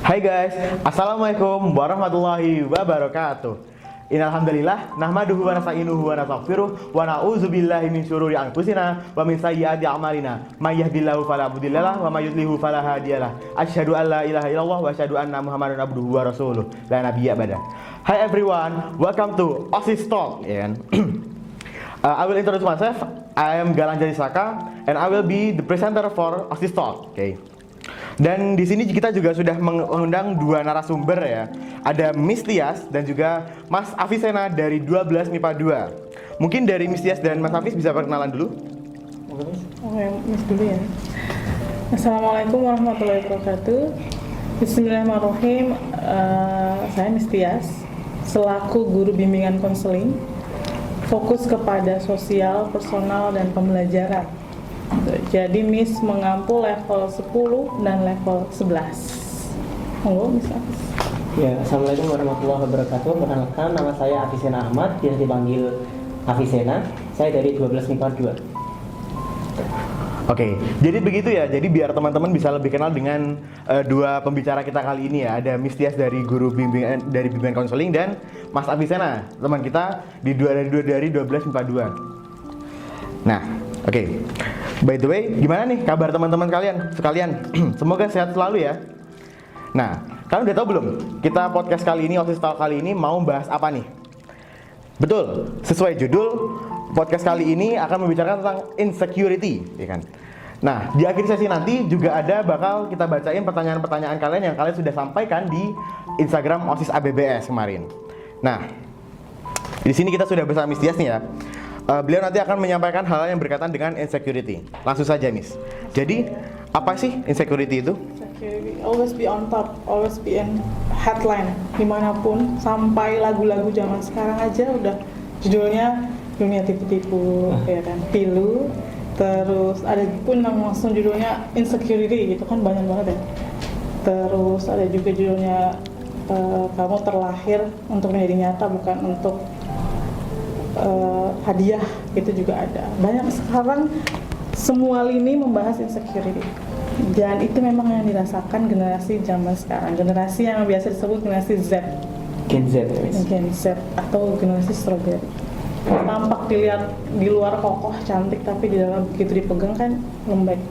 Hai guys, Assalamualaikum warahmatullahi wabarakatuh. Innalhamdulillah, nahmaduhu wa nasta'inuhu wa nastaghfiruh wa na'udzubillahi min syururi anfusina wa min sayyiati a'malina. May yahdihillahu fala mudhillalah wa may yudlilhu fala hadiyalah. Asyhadu an la ilaha illallah wa asyhadu anna Muhammadan abduhu wa rasuluh. La nabiyya ba'da. Hi everyone, welcome to OSIS Talk. I will introduce myself. I am Galang Jani Saka and I will be the presenter for OSIS Talk. Okay. Dan di sini kita juga sudah mengundang dua narasumber ya. Ada Miss Tias dan juga Mas Afisena dari 12 MIPA 2. Mungkin dari Miss Tias dan Mas Afis bisa perkenalan dulu. Oke, Miss dulu ya. Assalamualaikum warahmatullahi wabarakatuh. Bismillahirrahmanirrahim. Saya Miss Tias, selaku guru bimbingan konseling, fokus kepada sosial, personal, dan pembelajaran. Jadi Miss mengampu level 10 dan level 11. Halo Miss Afis. Ya, Assalamualaikum warahmatullahi wabarakatuh. Perkenalkan, nama saya Afisena Ahmad, biasa dipanggil Afisena. Saya dari 12 MIPA 2. Oke, jadi begitu ya. Jadi biar teman-teman bisa lebih kenal dengan dua pembicara kita kali ini ya. Ada Miss Tias dari guru bimbingan konseling dan Mas Afisena, teman kita dari 12 MIPA 2. Nah, oke. By the way, gimana nih kabar teman-teman kalian sekalian? Semoga sehat selalu ya. Nah, kalian udah tahu belum? Kita podcast kali ini, OSIS Talk kali ini mau bahas apa nih? Betul, sesuai judul podcast kali ini akan membicarakan tentang insecurity, ya kan? Nah, di akhir sesi nanti juga bakal kita bacain pertanyaan-pertanyaan kalian yang kalian sudah sampaikan di Instagram OSIS ABBS kemarin. Nah, di sini kita sudah bersama Miss Tias nih ya. Beliau nanti akan menyampaikan hal yang berkaitan dengan insecurity. Langsung saja, Miss. Jadi, apa sih insecurity itu? Insecurity, always be on top, always be in headline dimanapun. Sampai lagu-lagu zaman sekarang aja udah judulnya dunia tipu-tipu, ya kan, pilu. Terus ada pun yang langsung judulnya insecurity, gitu kan banyak banget ya. Terus ada juga judulnya kamu terlahir untuk menjadi nyata, bukan untuk hadiah, itu juga ada. Banyak sekarang semua lini membahas insecurity. Dan itu memang yang dirasakan generasi zaman sekarang. Generasi yang biasa disebut generasi Z. Gen Z. Gen Z atau generasi strawberry. Tampak dilihat di luar kokoh, cantik, tapi di dalam begitu dipegang kan lembek.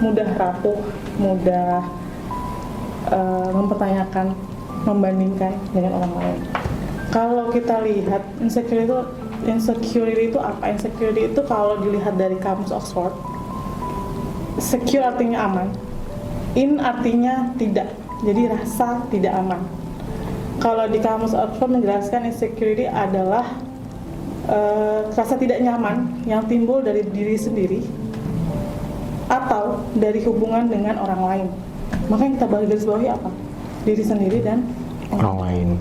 Mudah rapuh, mudah mempertanyakan, membandingkan dengan orang lain. Kalau kita lihat insecurity itu apa? Insecurity itu kalau dilihat dari kamus Oxford, secure artinya aman, in artinya tidak, jadi rasa tidak aman. Kalau di kamus Oxford menjelaskan insecurity adalah rasa tidak nyaman yang timbul dari diri sendiri atau dari hubungan dengan orang lain. Maka yang kita garis bawahi apa? Diri sendiri dan Orang lain.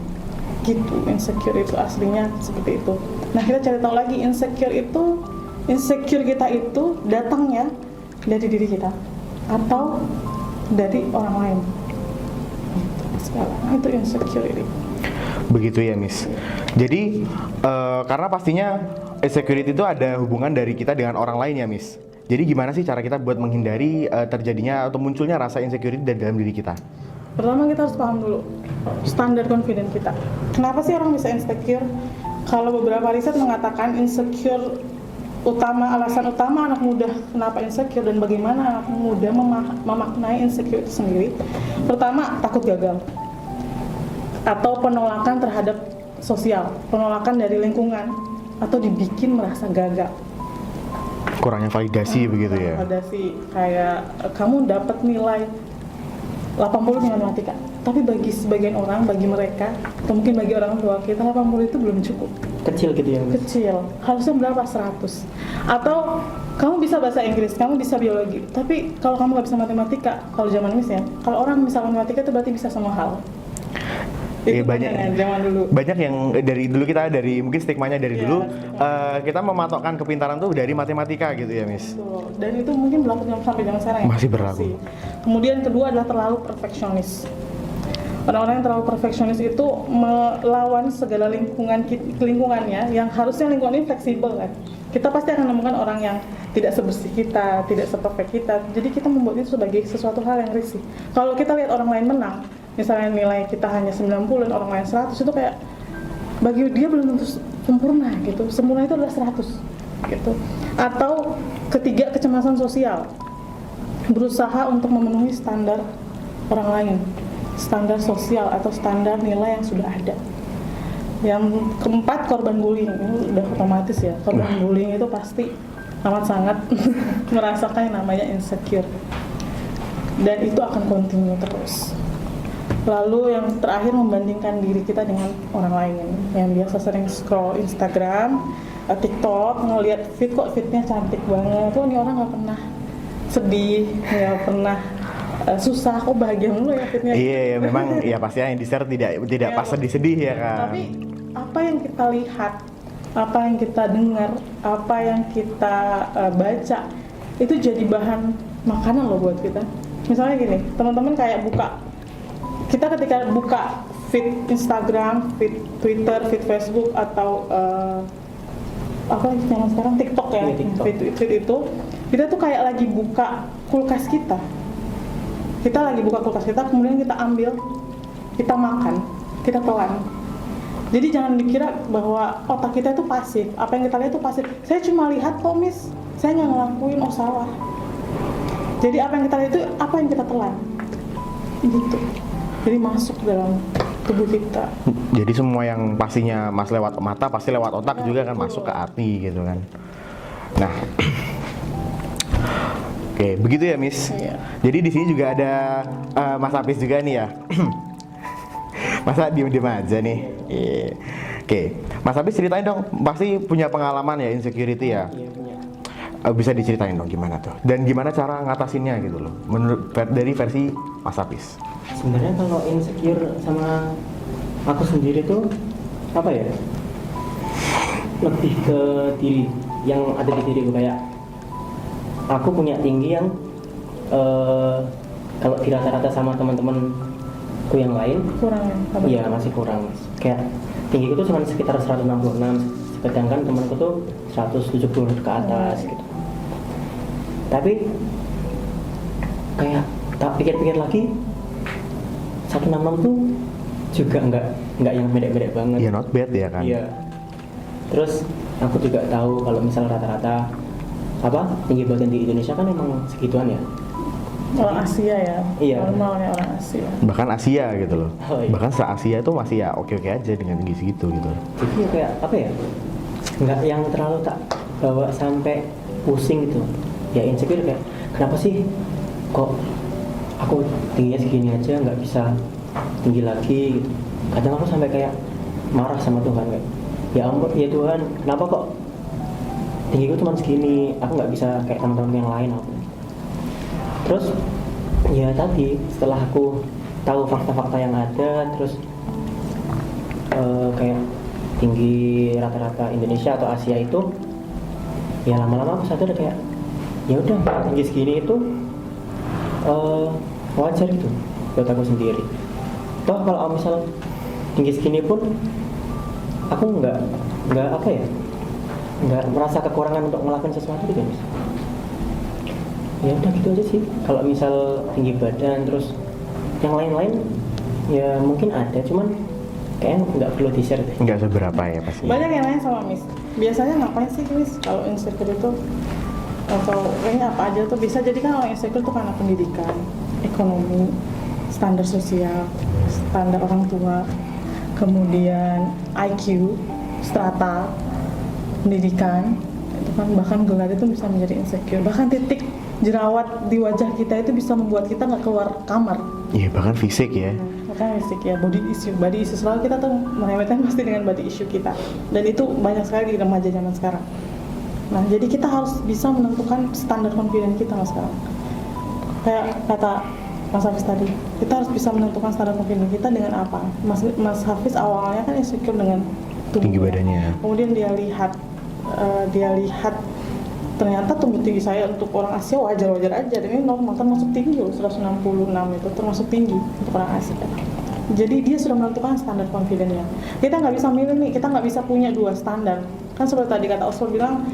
Gitu, insecure itu aslinya seperti itu. Nah, kita cari tahu lagi insecure kita itu datangnya dari diri kita atau dari orang lain. Sekarang itu insecurity. Begitu ya, Miss. Jadi karena pastinya insecurity itu ada hubungan dari kita dengan orang lain ya, Miss. Jadi gimana sih cara kita buat menghindari terjadinya atau munculnya rasa insecurity dari dalam diri kita? Pertama kita harus paham dulu standar confidence kita. Kenapa sih orang bisa insecure? Kalau beberapa riset mengatakan insecure alasan utama anak muda kenapa insecure dan bagaimana anak muda memaknai insecure itu sendiri. Pertama, takut gagal atau penolakan terhadap sosial, penolakan dari lingkungan atau dibikin merasa gagal. Kurangnya validasi begitu ya. Validasi kayak kamu dapat nilai 80 di matematika, tapi bagi sebagian orang, bagi mereka, atau mungkin bagi orang tua kita 80 itu belum cukup. Kecil gitu ya, Mas? Kecil, harusnya berapa? 100. Atau kamu bisa bahasa Inggris, kamu bisa biologi, tapi kalau kamu nggak bisa matematika, kalau zaman Miss ya, kalau orang bisa matematika itu berarti bisa semua hal. Itu banyak yang dari dulu kita mungkin stigmanya dari dulu kita mematokkan kepintaran tuh dari matematika gitu ya, Miss. Betul. Dan itu mungkin berlaku sampai zaman sekarang ya. Masih berlaku. Kemudian kedua adalah terlalu perfeksionis. Orang-orang yang terlalu perfeksionis itu melawan segala lingkungannya yang harusnya lingkungan ini fleksibel kan. Kita pasti akan menemukan orang yang tidak sebersih kita, tidak seperfect kita. Jadi kita membuat itu sebagai sesuatu hal yang risih. Kalau kita lihat orang lain menang, misalnya nilai kita hanya 90 dan orang lain 100, itu kayak bagi dia belum tentu sempurna gitu. Sempurna itu adalah 100 gitu. Atau ketiga, kecemasan sosial. Berusaha untuk memenuhi standar orang lain, standar sosial atau standar nilai yang sudah ada. Yang keempat, korban bullying. Ini udah otomatis ya, korban bullying itu pasti amat sangat merasakan yang namanya insecure, dan itu akan continue terus. Lalu yang terakhir, membandingkan diri kita dengan orang lain yang biasa sering scroll Instagram, TikTok, ngelihat kok fitnya cantik banget, tuh ini orang nggak pernah sedih, nggak pernah susah, kok bahagia mulu ya fitnya. Iya, memang ya pasti yang di-share tidak pas sedih-sedih ya kan. Tapi apa yang kita lihat, apa yang kita dengar, apa yang kita baca, itu jadi bahan makanan loh buat kita. Misalnya gini, teman-teman kayak kita ketika buka feed Instagram, feed Twitter, feed Facebook, atau apa yang sekarang TikTok ya, TikTok. feed itu, kita tuh kayak lagi buka kulkas kita. Kita lagi buka kulkas kita, kemudian kita ambil, kita makan, kita telan. Jadi jangan dikira bahwa otak kita itu pasif, apa yang kita lihat itu pasif. Saya cuma lihat kok miss, saya nggak ngelakuin, oh salah. Jadi apa yang kita lihat itu apa yang kita telan, gitu. Jadi masuk dalam tubuh kita. Jadi semua yang pastinya mas lewat mata pasti lewat otak juga kan, masuk ke hati gitu kan. Nah, oke, begitu ya Miss. Iya. Jadi di sini juga ada Mas Hafiz juga nih ya. Masa diem-diem aja nih. Iya. Oke, Mas Hafiz ceritain dong, pasti punya pengalaman ya insecurity ya. Iya, punya. Bisa diceritain dong gimana tuh? Dan gimana cara ngatasinnya gitu loh, menurut dari versi Mas Hafiz. Sebenarnya kalau insecure sama aku sendiri tuh apa ya, lebih ke diri yang ada di diriku. Kayak aku punya tinggi yang kalau di rata-rata sama teman-temanku yang lain, Kurang ya? iya masih kurang. Kayak tinggiku tuh cuma sekitar 166, sedangkan temanku tuh 170 ke atas gitu. Tapi kayak tak pikir-pikir lagi, 166 tuh juga nggak yang bedek-bedek banget. Ya not bad ya kan. Iya. Terus aku juga tahu kalau misal rata-rata tinggi badan di Indonesia kan emang segituan ya. Orang Asia ya, Iya. normalnya orang Asia. Bahkan Asia gitu loh. Oh, iya. Bahkan se-Asia itu masih ya oke-oke aja dengan tinggi segitu gitu. Jadi ya kayak apa ya? Nggak yang terlalu tak bawa sampai pusing gitu. Ya insecure kayak kenapa sih kok aku tingginya segini aja nggak bisa tinggi lagi gitu. Kadang aku sampai kayak marah sama Tuhan kayak, ya ampun ya Tuhan, kenapa kok tinggiku cuma segini, aku nggak bisa kayak teman-teman yang lain aku. Terus ya tadi setelah aku tahu fakta-fakta yang ada, terus kayak tinggi rata-rata Indonesia atau Asia itu, ya lama-lama aku sadar kayak ya udah tinggi segini itu wajar gitu buat aku sendiri. Toh kalau misal tinggi segini pun aku nggak apa ya, nggak merasa kekurangan untuk melakukan sesuatu gitu Mas. Ya udah gitu aja sih. Kalau misal tinggi badan terus yang lain-lain ya mungkin ada, cuman kayaknya nggak perlu di-share deh. Nggak seberapa ya pasti. Banyak yang nanya sama Miss, biasanya ngapain sih Miss kalau insecure itu, atau kayaknya apa aja tuh bisa. Jadi kan orang insecure tuh karena pendidikan, ekonomi, standar sosial, standar orang tua, kemudian IQ, strata, pendidikan, itu kan bahkan gelar itu bisa menjadi insecure. Bahkan titik jerawat di wajah kita itu bisa membuat kita nggak keluar kamar. Iya, bahkan fisik ya. Makanya fisik ya, body issue selalu kita tuh meremehkan pasti dengan body issue kita, dan itu banyak sekali di remaja zaman sekarang. Nah, jadi kita harus bisa menentukan standar confidence kita mas sekarang. Kayak kata Mas Hafiz tadi, kita harus bisa menentukan standar confidence kita dengan apa. Mas Hafiz awalnya kan insecure dengan tubuh, Tinggi badannya. kemudian dia lihat ternyata tubuh tinggi saya untuk orang Asia wajar-wajar aja, dan ini normal, termasuk tinggi loh, 166 itu termasuk tinggi untuk orang Asia. Jadi dia sudah menentukan standar confidence-nya. Kita nggak bisa milih nih, kita nggak bisa punya dua standar. Kan seperti tadi kata Oswald bilang,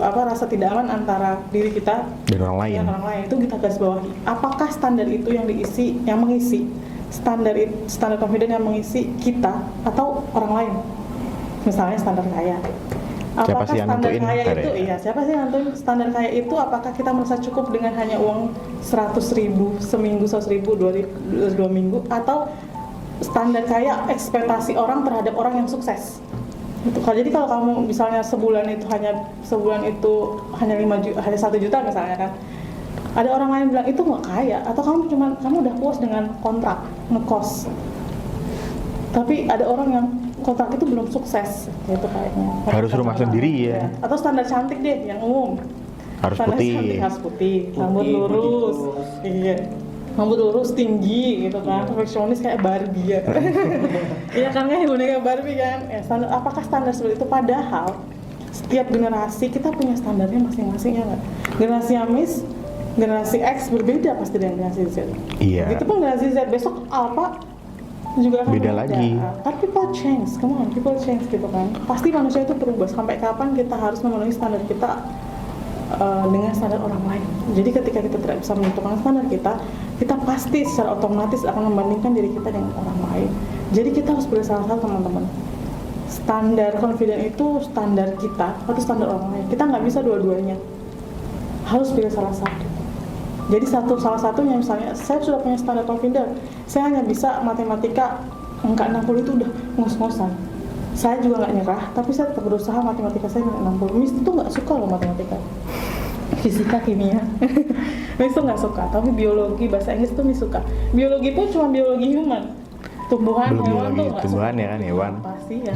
rasa tidak aman antara diri kita dan orang lain. dan orang lain, itu kita garis bawahi. Apakah standar itu yang mengisi standar confidence yang mengisi kita atau orang lain? Misalnya standar kaya. Apakah Siapa sih yang standar nentuin? kaya itu, Ya. siapa sih yang nentuin standar kaya itu? Apakah kita merasa cukup dengan hanya uang 100.000 seminggu, 100.000 dua minggu, atau standar kaya ekspektasi orang terhadap orang yang sukses? Gitu. Jadi kalau kamu misalnya sebulan itu hanya 5 juta, hanya 1 juta misalnya kan, ada orang lain bilang itu nggak kaya, atau kamu udah puas dengan kontrak ngekos, tapi ada orang yang kontrak itu belum sukses gitu kayaknya. Harus rumah sendiri ya. Atau standar cantik deh yang umum. Harus Standar putih. cantik harus putih, rambut Putih, lurus. putih terus. Iya. Rambut lurus tinggi gitu kan, perfeksionis kayak Barbie ya. Iya kan, kayak boneka Barbie kan. Apakah standar seperti itu? Padahal setiap generasi kita punya standarnya masing-masing ya nggak? Generasi Miss, generasi X berbeda pasti dengan generasi Z. Iya. Begitupun generasi Z, besok Alpha juga akan Beda berbeda. lagi. Tapi people change, come on, people change gitu kan. Pasti manusia itu berubah. Sampai kapan kita harus memenuhi standar kita dengan standar orang lain? Jadi ketika kita tidak bisa menentukan standar kita pasti secara otomatis akan membandingkan diri kita dengan orang lain. Jadi kita harus pilih salah satu, teman-teman. Standar confident itu standar kita atau standar orang lain. Kita nggak bisa dua-duanya. Harus pilih salah satu. Jadi salah satunya, misalnya saya sudah punya standar confident, saya hanya bisa matematika angka 60 itu udah ngos-ngosan. Saya juga nggak nyerah, tapi saya tetap berusaha matematika saya nggak 60. Miss itu nggak suka loh matematika, fisika, kimia. Miss itu nggak suka, tapi biologi, bahasa Inggris itu Miss suka. Biologi pun cuma biologi human. Tumbuhan, Belum hewan biologi, tuh nggak tumbuhan suka. ya kan, hewan. Pasti ya.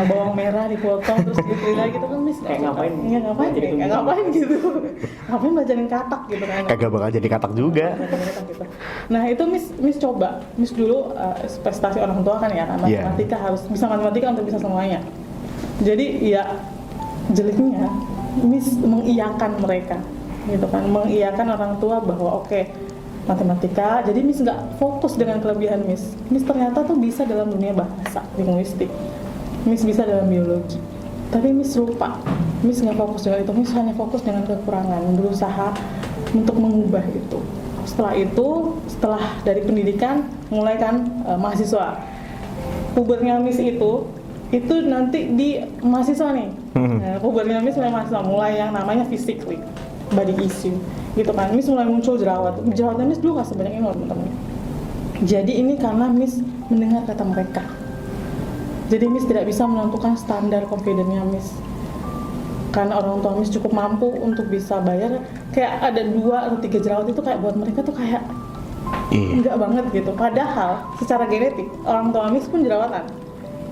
Bawang merah dipotong terus dipilih gitu kan Miss nggak Kayak suka. ngapain? Iya ngapain? Jadi Kayak tumbuhan. ngapain gitu? Ngapain belajarin katak gitu kan? Kagak bakal jadi katak juga. Nah itu Miss coba, Miss dulu prestasi orang tua kan ya, matematika harus bisa matematika untuk bisa semuanya. Jadi ya jeleknya Miss mengiyakan mereka, gitu kan, mengiyakan orang tua bahwa oke, matematika. Jadi Miss nggak fokus dengan kelebihan Miss. Miss ternyata tuh bisa dalam dunia bahasa, linguistik. Miss bisa dalam biologi. Tapi Miss lupa. Miss nggak fokus dengan itu. Miss hanya fokus dengan kekurangan, berusaha untuk mengubah itu. Setelah dari pendidikan, mulai kan mahasiswa. Pubernya Miss itu nanti di mahasiswa nih. Nah, pubernya Miss mulai yang namanya physically, body issue, gitu kan. Miss mulai muncul jerawatnya Miss dulu nggak sebanyak ini loh teman-teman. Jadi ini karena Miss mendengar kata mereka. Jadi Miss tidak bisa menentukan standar confidence-nya Miss. Karena orang tua Miss cukup mampu untuk bisa bayar, kayak ada 2 atau 3 jerawat itu kayak buat mereka tuh kayak enggak banget gitu. Padahal secara genetik orang tua Miss pun jerawatan.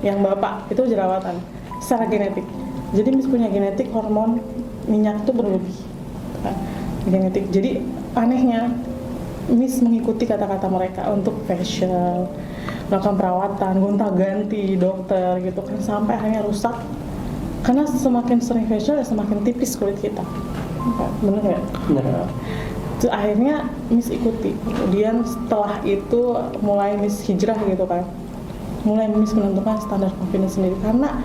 Yang bapak itu jerawatan secara genetik. Jadi Miss punya genetik hormon minyak itu berlebih. Genetik. Jadi anehnya Miss mengikuti kata-kata mereka untuk facial, melakukan perawatan, gonta-ganti dokter gitu kan, sampai akhirnya rusak. Karena semakin sering facial ya semakin tipis kulit kita. Bener nggak? Bener. Akhirnya Miss ikuti. Kemudian setelah itu mulai Miss hijrah gitu kan. Mulai Miss menentukan standar confidence sendiri, karena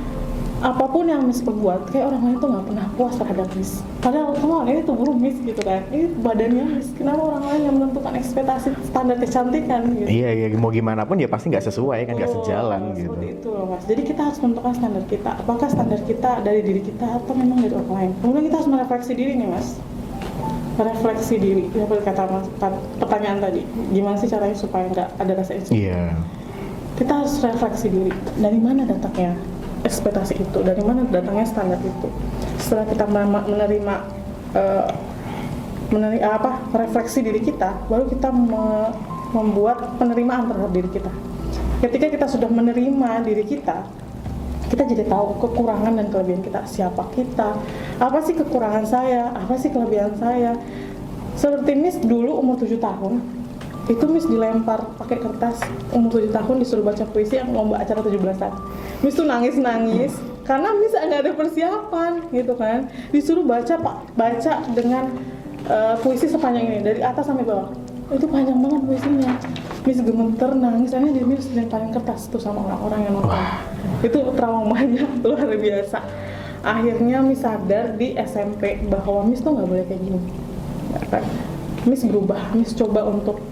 apapun yang Miss perbuat, kayak orang lain tuh nggak pernah puas terhadap Miss. Padahal ini tubuh Miss gitu kan, ini badannya Miss. Kenapa orang lain yang menentukan ekspektasi standar kecantikan gitu? Iya, mau gimana pun ya pasti nggak sesuai kan, nggak sejalan gitu. Seperti itu loh Mas. Jadi kita harus menentukan standar kita. Apakah standar kita dari diri kita atau memang dari orang lain? Kemudian kita harus merefleksi diri nih Mas. Refleksi diri, seperti kata Mas, pertanyaan tadi. Gimana sih caranya supaya nggak ada rasa insecure? Iya. Kita harus refleksi diri. Dari mana datangnya ekspektasi itu? Dari mana datangnya standar itu? Setelah kita menerima refleksi diri kita, baru kita membuat penerimaan terhadap diri kita. Ketika kita sudah menerima diri kita jadi tahu kekurangan dan kelebihan kita. Siapa kita? Apa sih kekurangan saya? Apa sih kelebihan saya? Seperti Miss dulu umur 7 tahun, itu Miss dilempar pakai kertas. Umur 7 tahun disuruh baca puisi yang lomba acara 17-an. Miss tuh nangis karena Miss nggak ada persiapan gitu kan. Disuruh baca dengan puisi sepanjang ini dari atas sampai bawah. Itu panjang banget puisinya. Miss gemeter nangis, akhirnya dia Miss lemparin kertas tuh sama orang-orang yang nonton. Itu traumanya luar biasa. Akhirnya Miss sadar di SMP bahwa Miss tuh nggak boleh kayak gini. Miss berubah, Miss coba untuk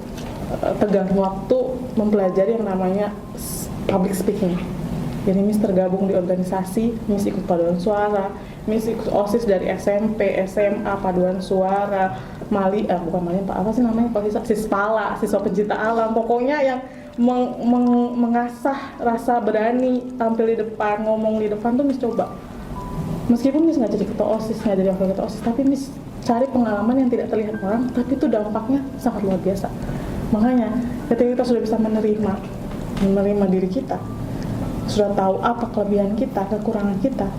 tegang waktu mempelajari yang namanya public speaking. Jadi Miss tergabung di organisasi, Miss ikut paduan suara, Miss ikut OSIS dari SMP, SMA, paduan suara, bukan Mali, apa sih namanya? Sispala, siswa pencipta alam. Pokoknya yang mengasah rasa berani tampil di depan, ngomong di depan tuh Miss coba. Meskipun Miss nggak jadi ketua OSIS, nggak jadi wakil ketua OSIS, tapi Miss cari pengalaman yang tidak terlihat orang, tapi itu dampaknya sangat luar biasa. Makanya ketika kita sudah bisa menerima diri kita, sudah tahu apa kelebihan kita, kekurangan kita,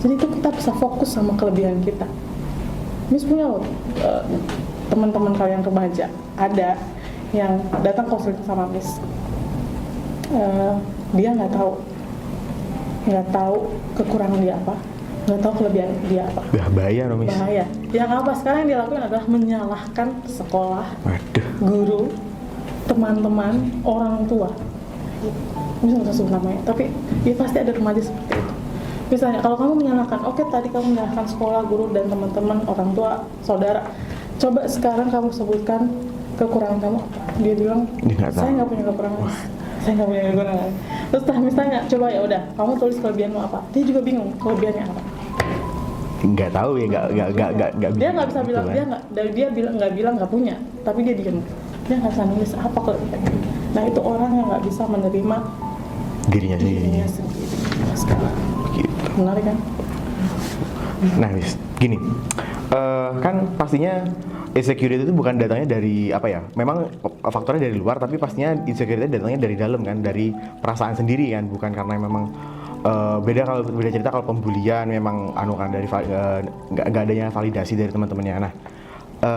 jadi itu kita bisa fokus sama kelebihan kita. Miss punya loh teman-teman kalian remaja, ada yang datang konseling sama Miss, dia nggak tahu kekurangan dia apa, nggak tahu kelebihan dia apa. Bahaya dong, Miss. Bahaya. Yang apa sekarang yang dia lakukan adalah menyalahkan sekolah, guru, teman-teman, orang tua. Miss nggak usah sebut namanya, tapi ya pasti ada remaja seperti itu. Misalnya kalau kamu menyalahkan, oke tadi kamu menyalahkan sekolah, guru, dan teman-teman, orang tua, saudara. Coba sekarang kamu sebutkan kekurangan kamu apa? Dia bilang, saya nggak punya kekurangan. Saya nggak punya kekurangan. Terus misalnya, coba ya udah, kamu tulis kelebihanmu apa? Dia juga bingung kelebihannya apa. Nggak tahu ya, nggak. Dia nggak bisa bilang, dia bilang nggak punya, tapi dia diem. Dia nggak bisa nulis apa kelebihannya. Nah itu orang yang nggak bisa menerima dirinya sendiri. Sekarang. Gitu. Menarik kan? Nah, Miss, gini, kan pastinya insecurity itu bukan datangnya dari apa ya? Memang faktornya dari luar, tapi pastinya insecurity datangnya dari dalam kan, dari perasaan sendiri kan, bukan karena memang beda cerita kalau pembulian memang kan dari nggak adanya validasi dari teman-temannya. Nah,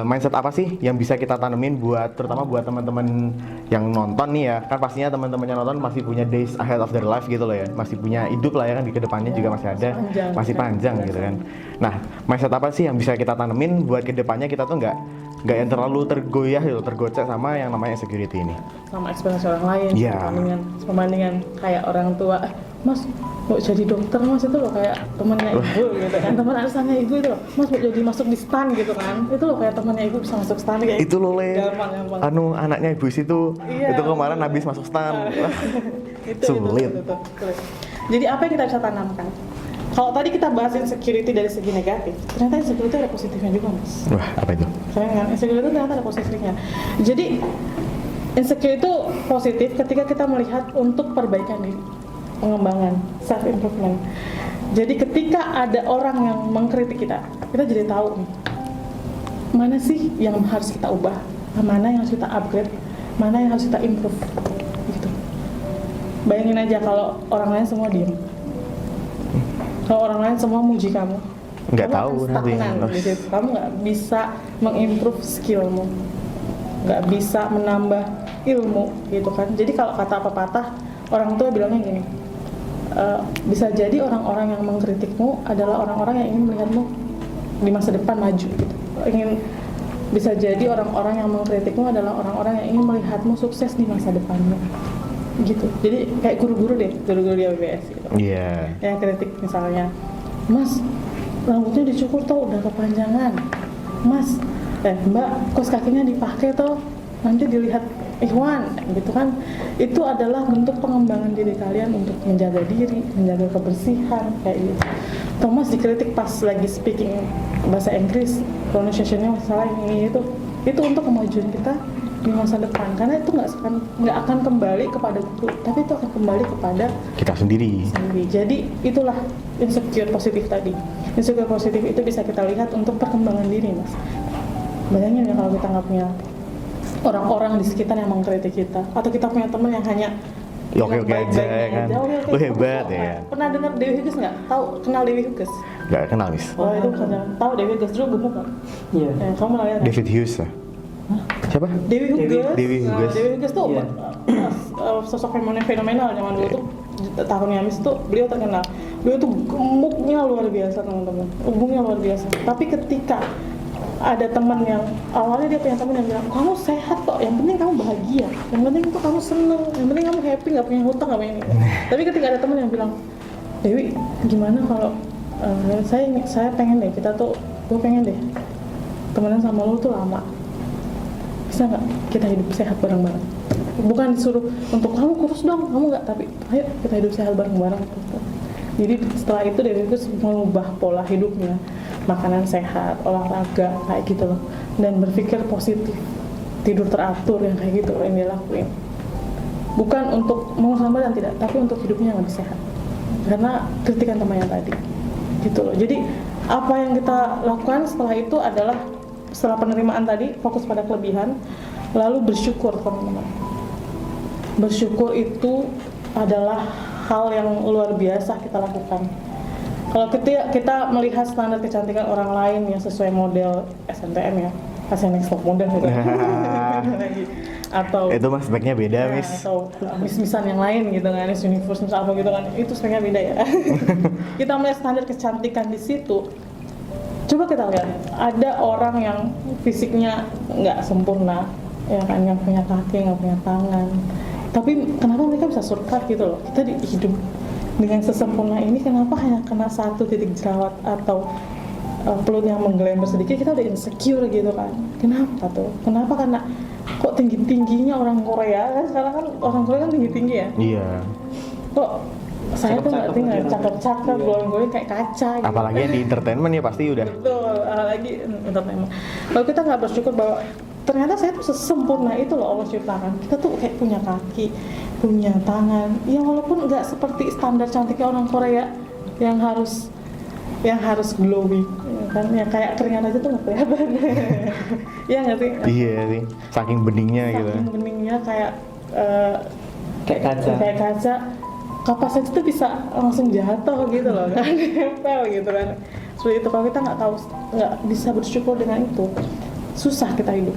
mindset apa sih yang bisa kita tanemin terutama buat teman-teman yang nonton nih ya, kan pastinya teman-teman yang nonton masih punya days ahead of their life gitu loh ya, masih punya hidup lah ya kan, di kedepannya juga masih ada, masih panjang gitu kan. Nah, mindset apa sih yang bisa kita tanemin buat kedepannya kita tuh nggak yang terlalu tergoyah gitu, tergocek sama yang namanya insecurity ini, sama ekspektasi orang lain, pembandingan kayak orang tua, Mas mau jadi dokter Mas, itu loh kayak temannya ibu gitu kan, teman arisannya ibu itu loh, Mas mau jadi masuk di STAN gitu kan, itu loh kayak temannya ibu bisa masuk STAN kayak itu loh gampang. Anaknya ibu itu kemarin habis masuk STAN. Itu. Jadi apa yang kita bisa tanamkan? Kalau tadi kita bahas insecurity dari segi negatif, ternyata insecurity ada positifnya juga, Mas. Wah, apa itu? Keren kan? Insecurity ternyata ada positifnya. Jadi insecure itu positif ketika kita melihat untuk perbaikan diri, pengembangan, self improvement. Jadi ketika ada orang yang mengkritik kita jadi tahu nih, mana sih yang harus kita ubah, mana yang harus kita upgrade, mana yang harus kita improve. Gitu. Bayangin aja kalau orang lain semua diem, kalau orang lain semua muji kamu, nggak tahu nanti. Kamu nggak bisa mengimprove skillmu, nggak bisa menambah ilmu, gitu kan. Jadi kalau kata pepatah, orang tua bilangnya gini, bisa jadi orang-orang yang mengkritikmu adalah orang-orang yang ingin melihatmu di masa depan maju, gitu. Bisa jadi orang-orang yang mengkritikmu adalah orang-orang yang ingin melihatmu sukses di masa depannya, gitu. Jadi kayak guru-guru di ABBS gitu. Iya. Yang kritik misalnya, Mas, rambutnya dicukur tuh udah kepanjangan. Mas, Mbak, kos kakinya dipakai tuh, nanti dilihat Ikhwan, gitu kan. Itu adalah bentuk pengembangan diri kalian untuk menjaga diri, menjaga kebersihan, kayak gitu. Thomas dikritik pas lagi speaking bahasa Inggris, pronunciation-nya masalah ini itu untuk kemajuan kita di masa depan, karena itu nggak akan kembali kepada guru, tapi itu akan kembali kepada kita sendiri. Jadi itulah insecure positif tadi. Insecure positif itu bisa kita lihat untuk perkembangan diri, Mas. Bayangin ya kalau kita nggak punya orang-orang di sekitar yang mengkritik kita, atau kita punya teman yang hanya oke aja kan, lu hebat ya. Pernah dengar Dewi Huges nggak? Kenal Dewi Huges? Nggak kenal, Miss. Oh itu bukan, tahu Dewi Huges dulu gemuk kan? Iya. Kamu nanya kan? David Hughes ya? Siapa? Dewi Huges. Dewi Huges. Dewi Huges tuh sosok fenomenal zaman dulu tuh, tahunnya Miss tuh beliau terkenal. Beliau tuh gemuknya luar biasa, teman-teman. Gemuknya luar biasa. Tapi ketika ada teman yang awalnya dia punya teman yang bilang kamu sehat kok, yang penting kamu bahagia, yang penting itu kamu seneng, yang penting kamu happy, nggak punya hutang, nggak punya ini. Tapi ketika ada teman yang bilang, Dewi gimana kalau saya pengen deh, gue pengen deh temenan sama lo tuh lama, bisa nggak kita hidup sehat bareng-bareng? Bukan disuruh untuk kamu kurus dong, kamu nggak, tapi ayo kita hidup sehat bareng-bareng. Jadi setelah itu Dewi itu mengubah pola hidupnya, makanan sehat, olahraga kayak gitu loh, dan berpikir positif, tidur teratur yang kayak gitu yang dia lakuin. Bukan untuk mau sama dan tidak, tapi untuk hidupnya yang lebih sehat. Karena kritikan temannya tadi, gitu loh. Jadi apa yang kita lakukan setelah itu adalah setelah penerimaan tadi fokus pada kelebihan, lalu bersyukur teman-teman. Bersyukur itu adalah hal yang luar biasa kita lakukan. Kalau kita melihat standar kecantikan orang lain yang sesuai model SNTM ya, next top model gitu. Atau itu mas speknya beda ya, Miss. atau miss-missan yang lain gitu kan, Miss Universe misal apa gitu kan, itu speknya beda ya. Kita melihat standar kecantikan di situ. Coba kita lihat, ada orang yang fisiknya nggak sempurna, ya kan, nggak punya kaki, nggak punya tangan, tapi kenapa mereka bisa survive gitu loh? Kita hidup dengan sesempurna ini, kenapa hanya kena 1 titik jerawat atau pelut yang menggelember sedikit kita udah insecure gitu kan? Kenapa tuh? Kenapa? Karena kok tingginya orang Korea kan, sekarang kan orang Korea kan tinggi ya? Iya. Kok saya tuh nggak tinggal cakep-cakep, glowing-glowing kayak kaca gitu. Apalagi yang di entertainment ya pasti udah. Betul, apalagi entertainment. Kalau kita nggak bersyukur bahwa ternyata saya tuh sesempurna itu loh Allah ciptakan. Kita tuh kayak punya kaki, punya tangan, ya walaupun nggak seperti standar cantiknya orang Korea yang harus glowing, ya kan, yang kayak keringat aja tuh nggak kelihatan. Iya nggak sih? Iya sih, saking beningnya gitu. Saking beningnya kayak kayak kaca. Kapas itu bisa langsung jatuh gitu loh, kan nempel gitu kan. Seperti itu, kalau kita nggak bisa bersyukur dengan itu, susah kita hidup,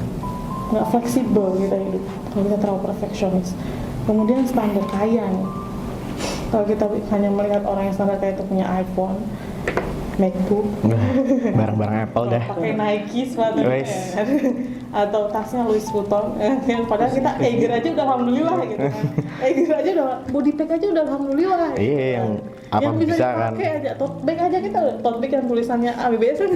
nggak fleksibel kita hidup kalau kita terlalu perfeksionis. Kemudian standar kaya nih, kalau kita hanya melihat orang yang standar kaya itu punya iPhone, MacBook, barang-barang Apple dah. pakai Nike sepatunya, atau tasnya Louis Vuitton, padahal kita Eiger aja udah alhamdulillah gitu kan. Eiger aja udah, body pack aja udah alhamdulillah. Iya, yang apa yang bisa kan? dipakai aja, tote bag aja kita, tote bag yang tulisannya ABBS kan.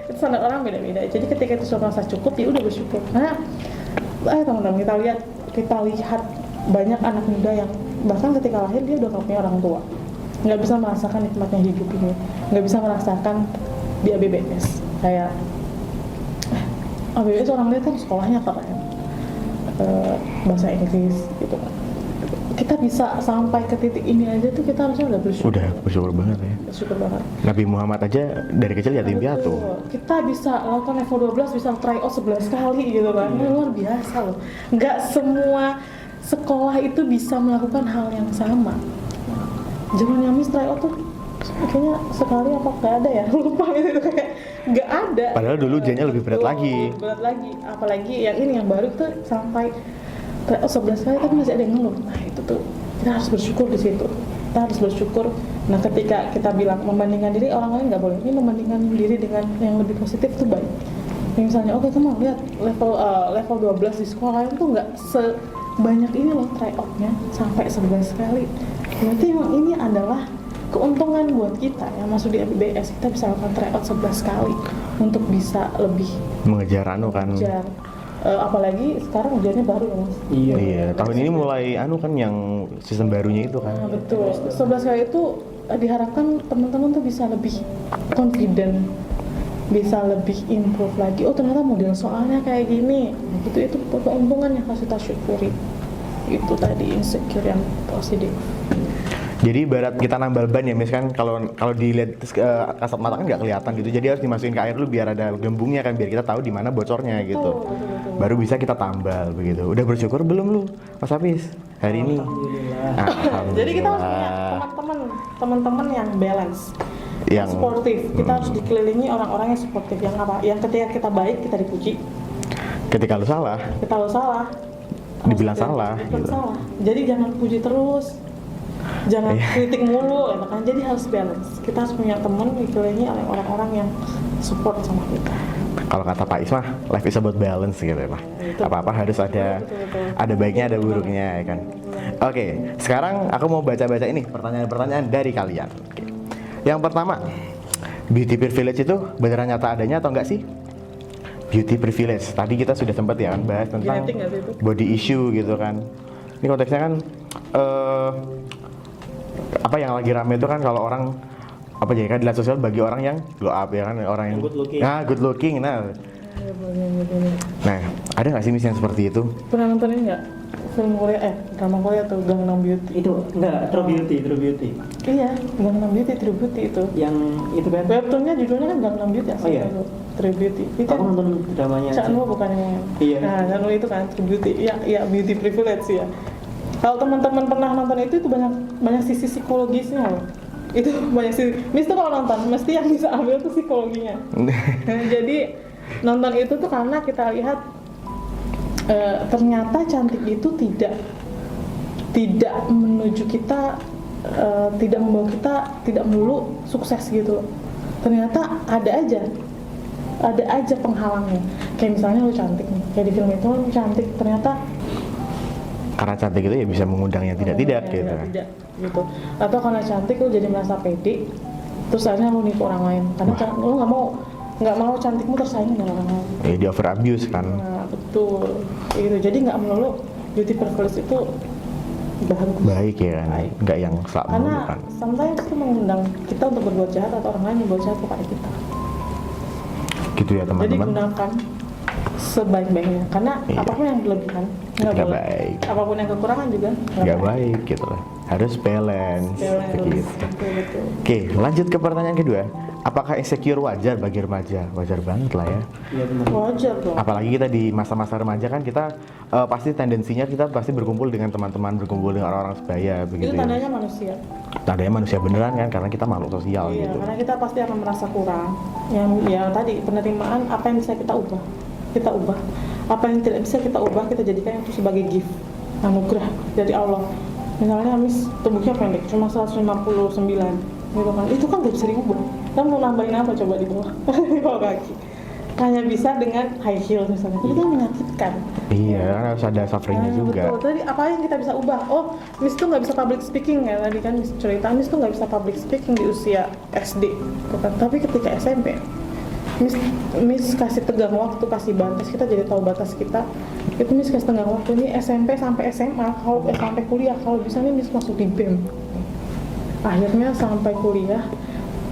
Itu standar orang beda-beda. Jadi ketika itu sudah merasa cukup, ya udah bersyukur. Karena teman-teman kita lihat banyak anak muda yang bahkan ketika lahir dia udah gak punya orang tua, nggak bisa merasakan nikmatnya hidup ini, nggak bisa merasakan di ABBS. Kayak ABBS orang lihat kan sekolahnya keren, bahasa Inggris gitu kan. Kita bisa sampai ke titik ini aja tuh kita harusnya udah bersyukur. Udah bersyukur banget ya. Bersyukur banget. Nabi Muhammad aja dari kecil yatim piatu. Kita bisa lakukan level 12, bisa try out 11 kali gitu kan. Ini luar biasa loh. Nggak semua sekolah itu bisa melakukan hal yang sama. Zamannya Miss try out tuh kayaknya sekali apa nggak ada ya, lupa gitu, kayak nggak ada. Padahal dulu ujiannya lebih berat lagi. Berat lagi, apalagi yang ini yang baru tuh sampai 11 kali tapi masih ada yang ngeluh. Nah itu tuh kita harus bersyukur di situ. Kita harus bersyukur. Nah ketika kita bilang membandingkan diri, orang lain nggak boleh. Ini membandingkan diri dengan yang lebih positif tuh baik. Misalnya, oke kamu lihat level 12 di sekolah lain tuh nggak sebanyak ini loh tryout-nya sampai 11 kali. Berarti emang ini adalah keuntungan buat kita yang masuk di ABBS. Kita bisa lakukan tryout 11 kali untuk bisa lebih mengejar kan. Apalagi sekarang ujiannya baru ya Mas. Iya, tahun ini mulai kan yang sistem barunya itu kan. Nah, betul. 11 kali itu diharapkan teman-teman tuh bisa lebih confident, bisa lebih improve lagi. Oh ternyata model soalnya kayak gini. Nah, itu keuntungan yang harus kita syukuri. Itu tadi insecure yang positif. Jadi ibarat kita nambal ban ya, misalkan kalau dilihat kasat mata kan nggak kelihatan gitu. Jadi harus dimasukin ke air dulu biar ada gembungnya kan, biar kita tahu di mana bocornya gitu. Betul. Baru bisa kita tambal begitu. Udah bersyukur belum lu, Mas Hafiz? Hari ini. Alhamdulillah. Jadi kita harus punya teman-teman yang balance, yang sportif. Kita harus dikelilingi orang-orang yang sportif, yang apa? Yang ketika kita baik kita dipuji. Ketika lu salah, dibilang salah. Gitu. Salah. Jadi jangan puji terus. Jangan kritik mulu, gitu kan. Jadi harus balance. Kita harus punya teman dikelilingi oleh orang-orang yang support sama kita. Kalau kata Pak Ismah, life is about balance gitu ya Pak. Itu. Apa-apa harus ada Betul. ada baiknya, ada buruknya ya kan. Oke, sekarang aku mau baca-baca ini pertanyaan-pertanyaan dari kalian. Oke. Yang pertama, beauty privilege itu beneran nyata adanya atau enggak sih? Beauty privilege. Tadi kita sudah sempat ya kan bahas tentang Genetik nggak sih itu? body issue gitu kan. Ini konteksnya kan apa yang lagi rame itu kan kalau orang apa jadi kan di sosial bagi orang yang glow up ya kan, orang yang Good looking. Nah, good looking. Nah, Ya, begini. nah ada nggak sih Miss yang seperti itu? Pernah nonton ini nggak? Film Korea, drama Korea tuh Gangnam Beauty. Itu enggak True Beauty. Iya, Gangnam Beauty, True Beauty itu. Yang itu kan. Webtoonnya judulnya kan Gangnam Beauty asli Oh, iya? itu. True Beauty. Itu Aku nonton dramanya aja. Chanwoo bukan yang Iya. Nah, Chanwoo itu kan True Beauty. Ya beauty privilege ya. Kalau teman-teman pernah nonton itu banyak sisi psikologisnya loh. Itu banyak sisi. Miss tuh kalau nonton mesti yang bisa ambil tuh psikologinya. Jadi nonton itu tuh karena kita lihat ternyata cantik itu tidak menuju kita, tidak membawa kita tidak melulu sukses gitu. Ternyata ada aja penghalangnya. Kayak misalnya lu cantik nih, kayak di film itu lu cantik, ternyata Karena cantik itu ya bisa mengundang yang tidak-tidak gitu. tidak gitu. Atau karena cantik lu jadi merasa pede, terus akhirnya lu nipu orang lain. Karena lu nggak mau cantikmu tersaing dengan orang lain. Ya di over abuse kan. Nah, betul. Gitu. Jadi nggak melulu beauty privilege itu bagus. Baik ya kan. Baik. Nggak yang selak Karena melulu kan. sometimes itu mengundang kita untuk berbuat jahat atau orang lain yang berbuat jahat kepada kita. Gitu ya Jadi teman-teman. gunakan sebaik-baiknya. Karena Iya. apapun yang berlebihan nggak Nggak boleh. baik. Apapun yang kekurangan juga Nggak baik gitu lah. Harus balance. Begitu. Betul. Oke, lanjut ke pertanyaan kedua. Apakah insecure wajar bagi remaja? Wajar banget lah ya. Iya benar. Wajar dong. Apalagi kita di masa-masa remaja kan kita pasti tendensinya kita pasti berkumpul dengan teman-teman, berkumpul dengan orang-orang sebaya begitu Itu ya. tandanya manusia. Tandanya manusia beneran kan karena kita makhluk sosial Iya, gitu. karena kita pasti akan merasa kurang. Yang tadi penerimaan apa yang bisa kita ubah, kita ubah. Apa yang tidak bisa kita ubah, kita jadikan itu sebagai gift, anugerah dari Allah. Misalnya Miss tubuhnya pendek, cuma 159 gitu kan. Itu kan gak bisa diubah. Kan mau nambahin apa coba di bawah? Di bawah kaki. Hanya bisa dengan high heel misalnya. Itu kan menyakitkan. Iya, kan harus ada sufferingnya juga. Betul. Tadi apa yang kita bisa ubah? Oh, Miss tuh nggak bisa public speaking ya tadi kan Miss cerita. Miss tuh nggak bisa public speaking di usia SD, gitu kan. Tapi ketika SMP, Miss kasih tegang waktu, kasih batas, kita jadi tahu batas kita. Itu Miss kasih tegang waktu ini SMP sampai SMA, kalau sampai kuliah, kalau bisa nih Miss masuk di BEM. Akhirnya sampai kuliah,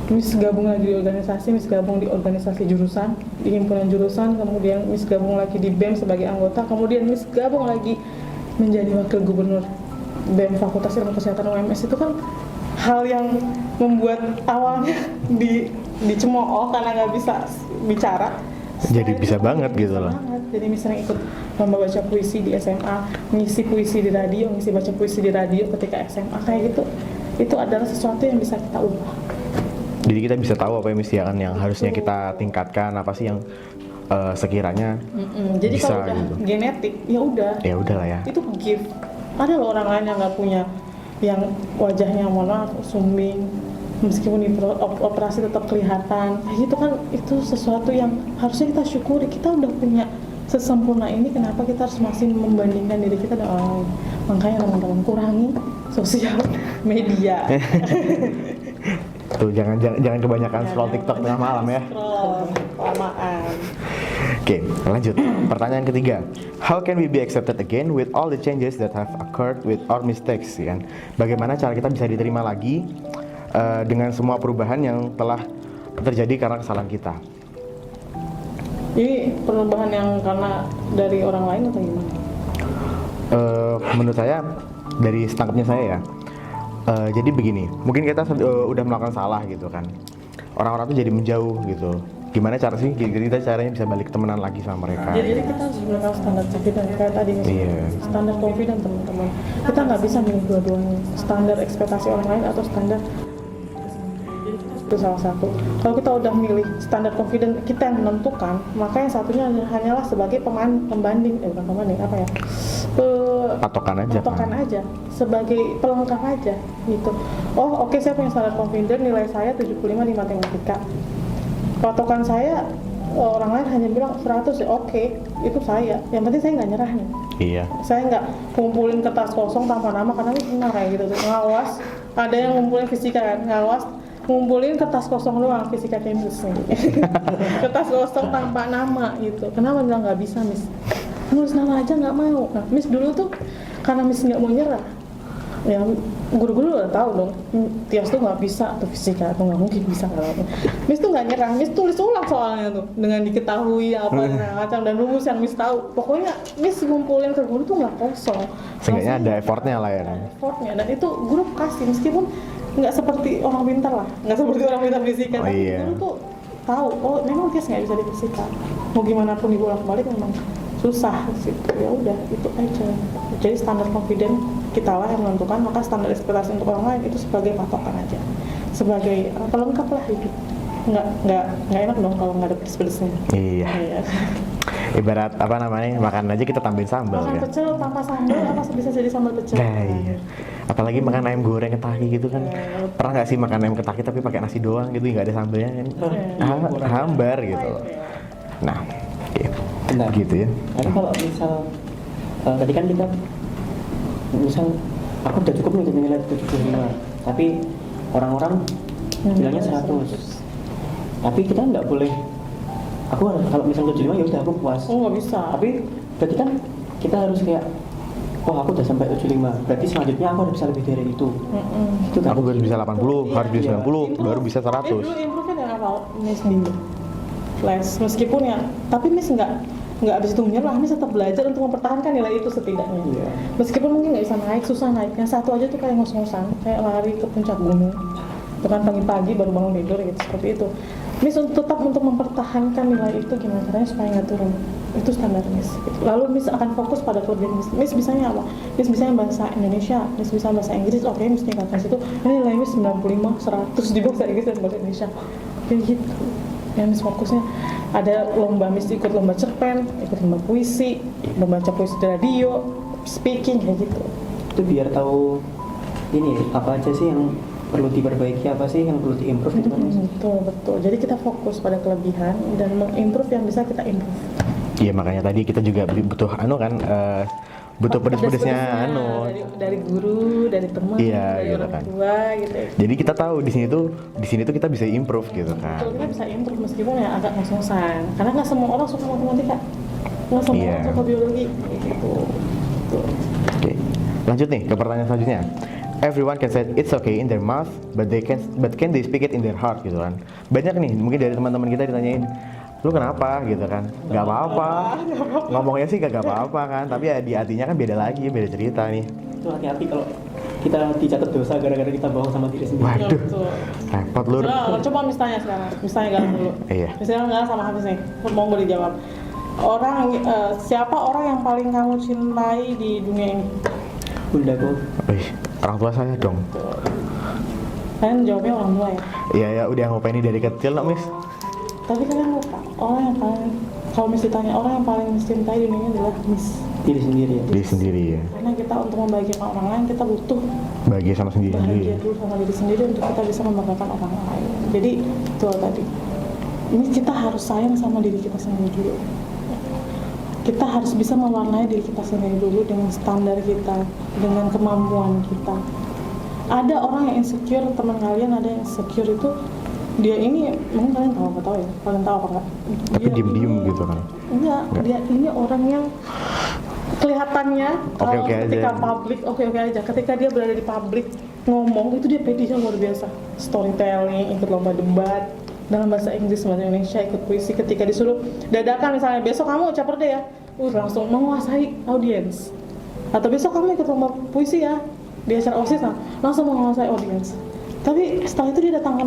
Miss gabung lagi di organisasi, Miss gabung di organisasi jurusan, di himpunan jurusan, kemudian Miss gabung lagi di BEM sebagai anggota, kemudian Miss gabung lagi menjadi wakil gubernur BEM Fakultas Ilmu Kesehatan UMS. Itu kan hal yang membuat awalnya dicemooh karena nggak bisa bicara. Jadi Setelah bisa itu banget gitu loh. banget. Jadi misalnya ikut lomba baca puisi di SMA, ngisi puisi di radio, ngisi baca puisi di radio ketika SMA kayak gitu. Itu adalah sesuatu yang bisa kita ubah. Jadi kita bisa tahu apa yang mestiakan yang harusnya kita tingkatkan, apa sih yang sekiranya Jadi bisa kalau udah gitu. genetik, ya udah. Ya udahlah ya. Itu gift. Ada loh orang lain yang nggak punya, yang wajahnya mohon maaf sumbing, meskipun di operasi tetap kelihatan. Itu kan itu sesuatu yang harusnya kita syukuri. Kita udah punya sesempurna ini, kenapa kita harus masih membandingkan diri kita dengan orang lain? Makanya teman-teman kurangi sosial media. Tuh jangan kebanyakan scroll TikTok tengah malam ya. Scroll lamaan. Oke, lanjut. Pertanyaan ketiga. How can we be accepted again with all the changes that have occurred with our mistakes? Ya kan? Bagaimana cara kita bisa diterima lagi dengan semua perubahan yang telah terjadi karena kesalahan kita? Ini perubahan yang karena dari orang lain atau gimana? Menurut saya dari setangkapnya saya ya. Jadi begini, mungkin kita udah melakukan salah gitu kan. Orang-orang tuh jadi menjauh gitu. Gimana cara sih kita caranya bisa balik temenan lagi sama mereka? Jadi kita harus gunakan standar confident kayak tadi nih. Iya. Standar confident teman-teman. Kita nggak bisa milih dua-duanya. Standar ekspektasi orang lain atau standar itu salah satu. Kalau kita udah milih standar confident kita yang menentukan, maka yang satunya hanyalah sebagai pembanding, bukan pembanding apa ya? Patokan aja Patokan kan? aja, sebagai pelengkap aja gitu. Oh oke, saya punya standar confident, nilai saya 75 di matematika. Patokan saya orang lain hanya bilang 100 ya oke, itu saya. Yang penting saya nggak nyerah nih. Iya. Saya nggak ngumpulin kertas kosong tanpa nama karena Miss pernah kayak gitu tuh. Ngawas, ada yang ngumpulin fisika kan, ngawas ngumpulin kertas kosong doang fisika kampus nih. Kertas kosong tanpa nama gitu. Kenapa bilang nggak bisa Miss? Nulis nama aja nggak mau. Nah, Miss dulu tuh karena Miss nggak mau nyerah. Ya guru-guru udah tahu dong, Tias tuh nggak bisa tuh fisika, atau nggak mungkin bisa kalau Miss tuh nggak nyerah, Miss tulis ulang soalnya tuh dengan diketahui apa macam dan rumus yang Miss tahu. Pokoknya Miss ngumpulin ke guru tuh nggak kosong. Seenggaknya ada effortnya lah ya. Effortnya dan itu guru kasih meskipun nggak seperti orang pintar lah, nggak seperti orang pintar fisika, Oh, tapi iya. guru tuh tahu, oh memang Tias nggak bisa di fisika, mau gimana pun dibolak-balik memang susah gitu. Ya udah itu aja. Jadi standar confident kita lah yang menentukan, maka standar ekspektasi untuk orang lain itu sebagai patokan aja, sebagai pelengkap lah hidup. Nggak enak dong kalau nggak ada pedes-pedesnya. Iya. Ibarat apa namanya, makan aja kita tambahin sambal Makan kan. pecel tanpa sambal apa bisa jadi sambal pecel? Nah, iya. Apalagi makan ayam goreng ketaki gitu kan. Pernah nggak sih makan ayam ketaki tapi pakai nasi doang gitu, nggak ada sambalnya kan? Hambar gitu. Nah, Benar. gitu ya. Karena kalau misal tadi kan kita misal aku udah cukup nih nilai 75, tapi orang-orang bilangnya 100. Tapi kita nggak boleh. Aku harus kalau misal 75 ya udah aku puas. Oh nggak bisa. Tapi berarti kan kita harus kayak, oh aku udah sampai 75, berarti selanjutnya aku harus bisa lebih dari itu. Itu kan. Aku baru bisa 80, harus bisa Iya. 90, baru bisa Dulu 100. improve kan apa Miss di les meskipun ya, tapi Miss nggak habis itu menyerah, Miss tetap belajar untuk mempertahankan nilai itu setidaknya. Iya. Meskipun mungkin nggak bisa naik, susah naik. Yang satu aja tuh kayak ngos-ngosan, kayak lari ke puncak gunung. Dengan pagi-pagi baru bangun tidur gitu, seperti itu. Miss tetap untuk mempertahankan nilai itu gimana caranya supaya nggak turun. Itu standar Miss. Lalu Miss akan fokus pada kelebihan Miss. Miss bisanya apa? Miss bisanya bahasa Indonesia, Miss bisa bahasa Inggris. Oke, Miss tingkatkan situ. Ini nilai Miss 95, 100 di bahasa Inggris dan bahasa Indonesia. Kayak gitu. Yang Miss fokusnya ada lomba, Miss ikut lomba cerpen, ikut lomba puisi, membaca puisi di radio, speaking kayak gitu. Itu biar tahu ini apa aja sih yang perlu diperbaiki, apa sih yang perlu diimprove gitu kan. Betul. Jadi kita fokus pada kelebihan dan mengimprove yang bisa kita improve. Iya, makanya tadi kita juga butuh butuh pedes-pedesnya dari guru, dari teman, Iya, dari gitu orang kan. tua gitu. Jadi kita tahu di sini tuh kita bisa improve gitu kan. Betul, kita bisa improve meskipun ya agak ngos-ngosan. Karena nggak semua orang suka matematika, nggak semua Iya. orang suka biologi gitu. Betul. Oke. Lanjut nih ke pertanyaan selanjutnya. Everyone can say it's okay in their mouth, but can they speak it in their heart gitu kan. Banyak nih mungkin dari teman-teman kita ditanyain, lu kenapa gitu kan? Gak apa-apa. Ngomongnya sih gak apa-apa kan, tapi ya di hatinya kan beda lagi, beda cerita nih. Itu hati-hati kalau kita dicatat dosa gara-gara kita bohong sama diri sendiri. Waduh, Betul. repot lur. Coba misalnya sekarang, misalnya Galang dulu. Iya. Misalnya Galang sama Hafiz nih, mau gue dijawab. Siapa orang yang paling kamu cintai di dunia ini? Bundaku. Wih, orang tua saya dong. Kalian jawabnya orang tua ya. Iya ya, udah ngopeni dari kecil nak mis. Tapi kalian lupa, orang yang paling, kalau Miss ditanya orang yang paling Miss cintai di dunia ini adalah Miss. Diri sendiri ya. Diri sendiri ya. Karena kita untuk membahagiakan orang lain, kita butuh Bahagia sama sendiri. bahagia dulu sama diri sendiri untuk kita bisa membanggakan orang lain. Jadi itu tadi, ini kita harus sayang sama diri kita sendiri dulu. Kita harus bisa mewarnai diri kita sendiri dulu dengan standar kita, dengan kemampuan kita. Ada orang yang insecure, teman kalian ada yang insecure itu dia ini, mungkin kalian tahu apa tahu ya? Kalian tahu apa enggak? Tapi diem-diem gitu kan. Enggak, dia ini orang yang kelihatannya kalau Oke-oke aja. ketika publik oke-oke aja. Ketika dia berada di publik ngomong itu dia pedenya luar biasa. Storytelling, ikut lomba debat dalam bahasa Inggris, bahasa Indonesia, ikut puisi. Ketika disuruh dadakan misalnya besok kamu ucap deh ya, langsung menguasai audiens. Atau besok kamu ikut lomba puisi ya di acara OSIS, langsung menguasai audiens. Tapi setelah itu dia datang ke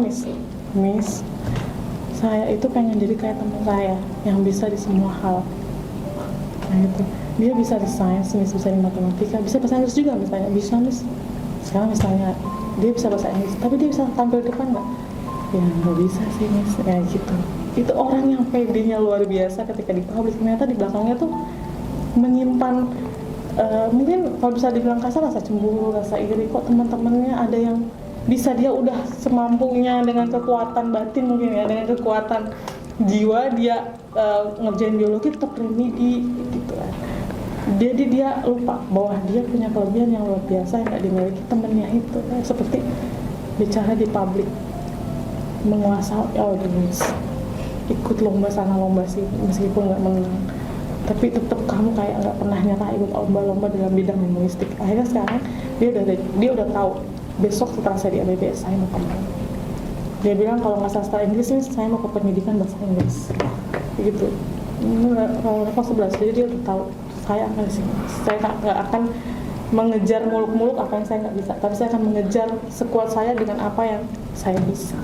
Miss, saya itu pengen jadi kayak teman saya yang bisa di semua hal. Nah itu, dia bisa di sains, Miss bisa di matematika, bisa bahasa Inggris juga misalnya, bisa Miss. Sekarang misalnya dia bisa bahasa Inggris, tapi dia bisa tampil depan nggak? Ya nggak bisa sih Miss, kayak gitu. Itu orang yang pedenya luar biasa ketika di publik, ternyata di belakangnya tuh menyimpan mungkin kalau bisa dibilang kasar rasa cemburu, rasa iri. Kok teman-temannya ada yang bisa dia udah semampunya dengan kekuatan batin mungkin ya, dengan kekuatan jiwa dia ngerjain biologi tetap remedi gitu kan. Jadi dia lupa bahwa dia punya kelebihan yang luar biasa yang nggak dimiliki temennya itu, seperti bicara di publik, menguasai audiens, ikut lomba sana lomba sini meskipun nggak menang, tapi tetap kamu kayak nggak pernah nyerah ikut lomba-lomba dalam bidang linguistik. Akhirnya sekarang dia udah tahu besok setelah saya di ABBS saya mau kemana. Dia bilang kalau nggak sastra Inggris nih saya mau ke pendidikan bahasa Inggris gitu. Kalau level 11 jadi dia udah tahu saya akan di sini. Saya nggak akan mengejar muluk-muluk apa yang saya nggak bisa, tapi saya akan mengejar sekuat saya dengan apa yang saya bisa.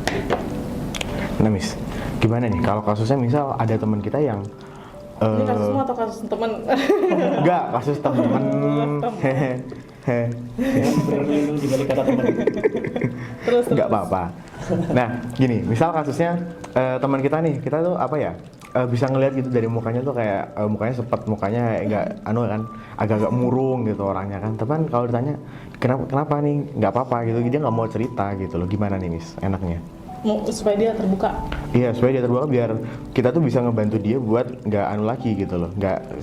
Nah Miss, gimana nih kalau kasusnya misal ada teman kita yang Ini kasus semua atau kasus teman? enggak, kasus teman. Berlindung di balik kata teman. Terus Nggak apa-apa. Nah, gini, misal kasusnya teman kita nih, kita tuh apa ya? Bisa ngelihat gitu dari mukanya tuh kayak mukanya sepet, mukanya enggak kan, agak-agak murung gitu orangnya kan. Tapi kan kalau ditanya kenapa nih nggak apa-apa gitu, dia nggak mau cerita gitu loh. Gimana nih Miss, enaknya? supaya dia terbuka. Iya, supaya dia terbuka biar kita tuh bisa ngebantu dia buat nggak lagi gitu loh, nggak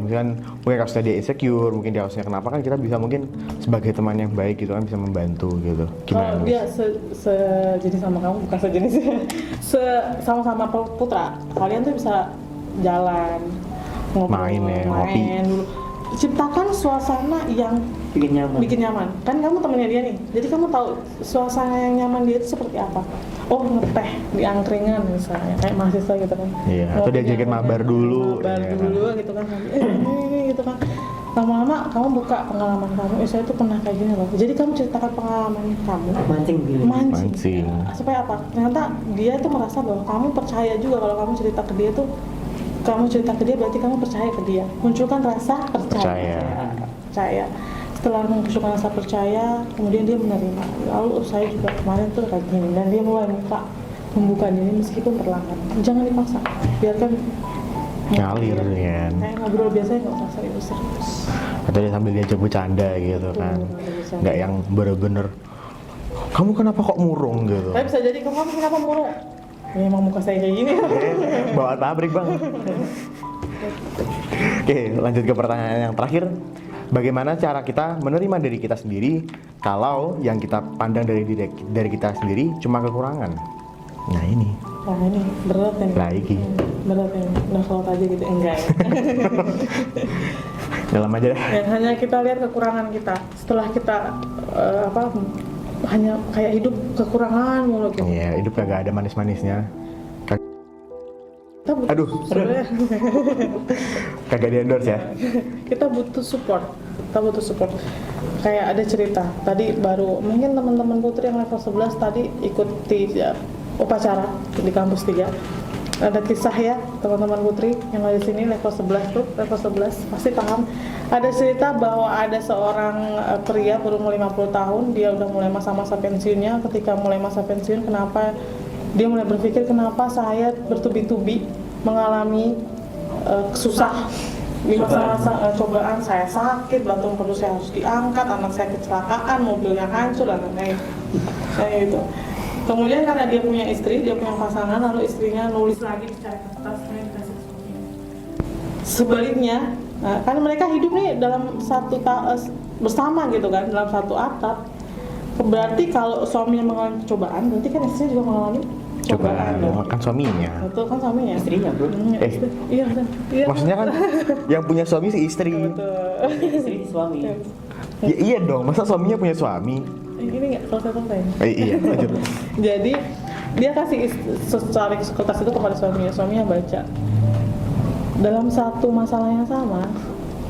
misalkan mungkin kasusnya dia insecure, mungkin dia kasusnya kenapa, kan kita bisa mungkin sebagai teman yang baik gitu kan bisa membantu gitu. Gimana? Kalau dia sejenis sama kamu, bukan sejenis sama-sama putra, kalian tuh bisa jalan, ngobrol, Main ya, ngopi. dulu. Ciptakan suasana yang bikin nyaman. Kan kamu temennya dia nih, jadi kamu tahu suasana yang nyaman dia itu seperti apa. Oh, ngeteh di angkringan misalnya, kayak mahasiswa gitu kan. Iya, atau diajakin mabar dulu. Mabar iya dulu kan? gitu kan. Ini gitu kan. Lama-lama kamu buka pengalaman kamu, saya tuh pernah kayak gini loh. Jadi kamu ceritakan pengalaman kamu. Mancing. Supaya apa? Ternyata dia tuh merasa bahwa kamu percaya juga kalau kamu cerita ke dia tuh, kamu cerita ke dia berarti kamu percaya ke dia. Munculkan rasa percaya. Setelah munculkan rasa percaya, kemudian dia menerima. Lalu saya juga kemarin tuh kayak gini, dan dia mulai membuka diri meskipun perlahan. Jangan dipaksa, biarkan Ngalir kan. Kayak ngobrol biasanya nggak usah serius. Atau dia sambil diajak bercanda gitu kan. Nggak yang bener-bener kamu kenapa kok murung gitu. Tapi bisa jadi kamu kenapa murung? Ya emang muka saya kayak gini. Bawa pabrik bang. Oke, lanjut ke pertanyaan yang terakhir. Bagaimana cara kita menerima diri kita sendiri kalau yang kita pandang dari kita sendiri cuma kekurangan? Nah ini. Wah ini berat ini. Lagi. Berat ini. Udah kalau aja gitu enggak. Dalam aja deh. Yang hanya kita lihat kekurangan kita. Setelah kita hanya kayak hidup kekurangan mulu gitu. Iya, hidup kagak ada manis-manisnya. Kita butuh, Aduh. Kagak di endorse ya. Kita butuh support. Kayak ada cerita tadi baru mungkin teman-teman Putri yang level 11 tadi ikuti upacara di kampus 3. Ada kisah ya teman-teman Putri yang ada di sini level 11 tuh, level 11 pasti paham. Ada cerita bahwa ada seorang pria berumur 50 tahun, dia udah mulai masa-masa pensiunnya. Ketika mulai masa pensiun, kenapa dia mulai berpikir kenapa saya bertubi-tubi mengalami susah di masa-masa cobaan. Saya sakit, jantung perut saya harus diangkat, anak saya kecelakaan, mobilnya hancur dan lain-lain. Kayak gitu. Kemudian karena dia punya istri, dia punya pasangan, lalu istrinya nulis lagi secara kertas sebaliknya. Nah, kan mereka hidup nih dalam satu bersama gitu kan, dalam satu atap. Berarti kalau suaminya mengalami cobaan, berarti kan istrinya juga mengalami cobaan. Kan suaminya. Betul kan suaminya. Istrinya bro. Iya. Maksudnya kan yang punya suami si istri. Betul. Istri suami. Ya iya dong, masa suaminya punya suami? Ini nggak selesai. Iya, lanjut. Jadi dia kasih secara kertas itu kepada suaminya baca. Dalam satu masalah yang sama,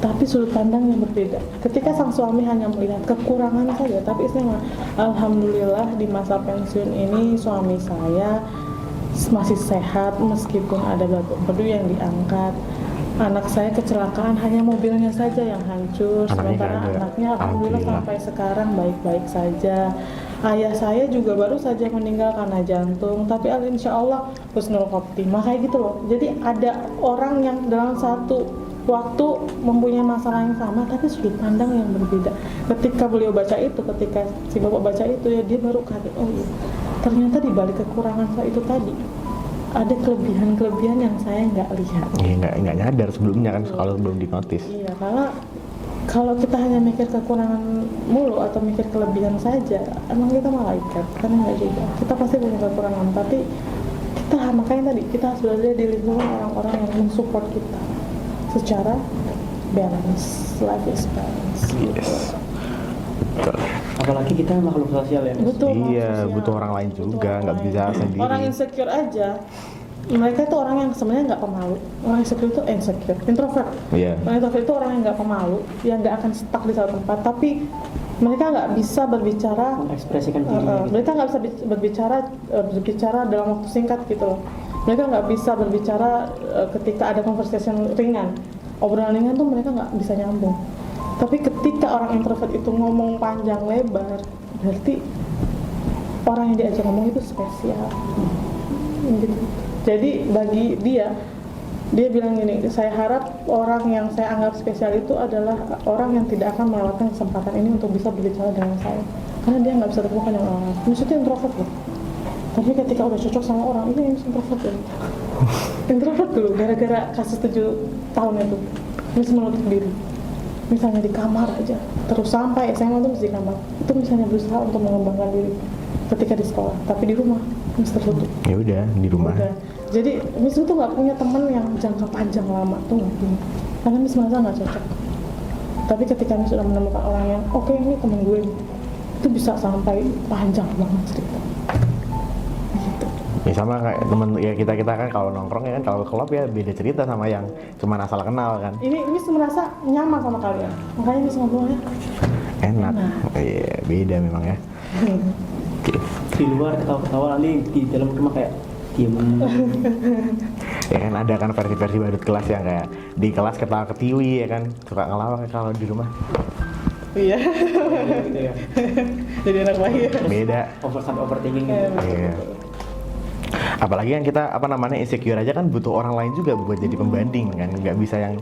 tapi sudut pandang yang berbeda. Ketika sang suami hanya melihat kekurangan saja, tapi istrinya, alhamdulillah di masa pensiun ini suami saya masih sehat meskipun ada batu yang diangkat. Anak saya kecelakaan, hanya mobilnya saja yang hancur, sementara anaknya alhamdulillah sampai sekarang baik-baik saja. Ayah saya juga baru saja meninggal karena jantung, tapi insya Allah husnul khotimah, kayak gitu loh. Jadi ada orang yang dalam satu waktu mempunyai masalah yang sama, tapi sudut pandang yang berbeda. Ketika beliau baca itu, ketika si bapak baca itu ya, dia baru kaget, oh iya, ternyata di balik kekurangan saya itu tadi ada kelebihan-kelebihan yang saya nggak lihat. Iya, nggak nyadar sebelumnya kan, kalau belum dinotis. Iya, karena kalau kita hanya mikir kekurangan mulu atau mikir kelebihan saja, emang kita malaikat? Kan enggak juga. Kita pasti punya kekurangan, tapi kita makanya tadi kita harus berada di lingkungan orang-orang yang mensupport kita secara balance, life is balance. Yes. Betul. Apalagi kita makhluk sosial ya. Mas? Betul. Iya, maksudnya. butuh orang lain Butuh juga, orang nggak lain. bisa sendiri. Orang insecure aja, mereka itu orang yang sebenarnya nggak pemalu. Orang insecure itu insecure, introvert. Iya. Orang introvert itu orang yang nggak pemalu, yang nggak akan stuck di satu tempat, tapi mereka nggak bisa berbicara, Mengekspresikan diri. mereka nggak bisa berbicara dalam waktu singkat gitu loh. Mereka nggak bisa berbicara ketika ada conversation ringan, obrolan ringan tuh mereka nggak bisa nyambung. Tapi ketika orang introvert itu ngomong panjang lebar, berarti orang yang diajak ngomong itu spesial. Gitu. Jadi bagi dia bilang gini, saya harap orang yang saya anggap spesial itu adalah orang yang tidak akan melewatkan kesempatan ini untuk bisa berbicara dengan saya, karena dia nggak bisa terbuka dengan orang lain. Maksudnya introvert loh, tapi ketika udah cocok sama orang, ini introvert ya. Introvert dulu, gara-gara kasus 7 tahun itu bisa menutup diri, misalnya di kamar aja, terus sampai SMA tuh masih di kamar, itu misalnya berusaha untuk mengembangkan diri ketika di sekolah, tapi di rumah mesti tertutup. Ya udah di rumah. Udah. Jadi Miss tuh nggak punya teman yang jangka panjang lama tuh nggak punya, karena Miss merasa nggak cocok. Tapi ketika Miss sudah menemukan orang yang oke, ini temen gue, itu bisa sampai panjang banget cerita. Gitu. Ya sama kayak temen ya kita kan kalau nongkrong ya kan, kalau klub ya beda cerita sama yang cuma asal kenal kan. Ini Miss merasa nyaman sama kalian, makanya Miss ngobrolnya Enak. Iya, beda memang ya. Oke. Di luar ketawa-ketawa, nanti di dalam rumah kayak diem. Ya kan ada kan versi-versi badut kelas yang kayak di kelas ketawa ketiwi ya kan, suka ngelawak kalau di rumah. iya. Gitu ya. Jadi anak lahir. Beda. Sampai overthinking gitu. Iya. Apalagi yang kita insecure aja kan butuh orang lain juga buat jadi pembanding kan, nggak bisa yang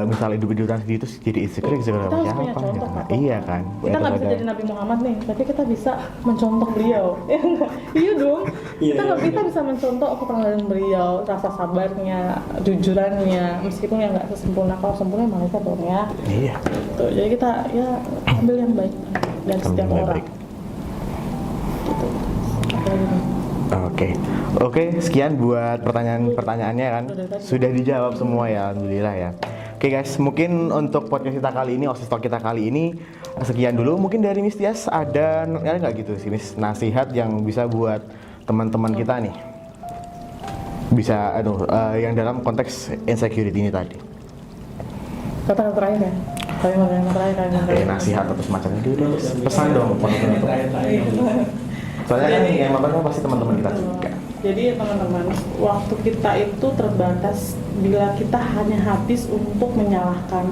misalnya hidup di hutan sendiri terus jadi insecure Kita sama harus siapa punya contoh, gitu. Pak. Iya kan. Kita Ya, nggak terus bisa ada- jadi Nabi Muhammad nih, tapi kita bisa mencontoh beliau. Ya nggak? Iya dong. Iya, Kita bisa mencontoh keterangan beliau, rasa sabarnya, jujurannya, meskipun yang nggak sesempurna. Kalau sempurna malaikat dong ya. Iya. Gitu. Jadi kita ya ambil yang baik dari Ambil setiap yang orang. baik. Gitu. Apalagi nih? Oke, sekian buat pertanyaannya kan. Sudah dijawab semua ya, alhamdulillah ya. Oke guys, mungkin untuk podcast kita kali ini, OSIS Talk kita kali ini sekian dulu. Mungkin dari Miss Tias ada nggak gitu sih Miss, nasihat yang bisa buat teman-teman kita nih, bisa yang dalam konteks insecurity ini tadi. Kata-kata terakhir ya. Kalimat terakhir. Nasihat atau semacamnya dulu, pesan dong penutup. Soalnya kan yang nonton kan pasti teman-teman kita juga. Jadi teman-teman, waktu kita itu terbatas bila kita hanya habis untuk menyalahkan,